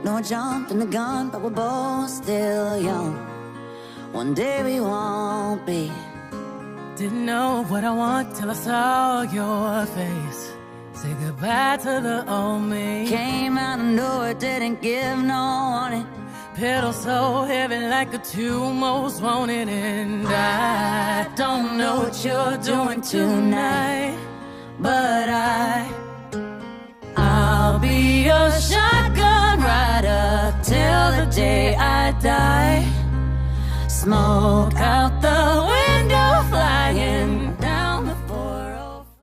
No jumping the gun, but we're both still young. One day we won't be. Didn't know what I want till I saw your face. Say goodbye to the old me. Came out of nowhere, didn't give no warning. Pedal so heavy like a two most wanted. And I don't know what you're doing tonight, but I'll be your shotgun rider till the day I die. Smoke out the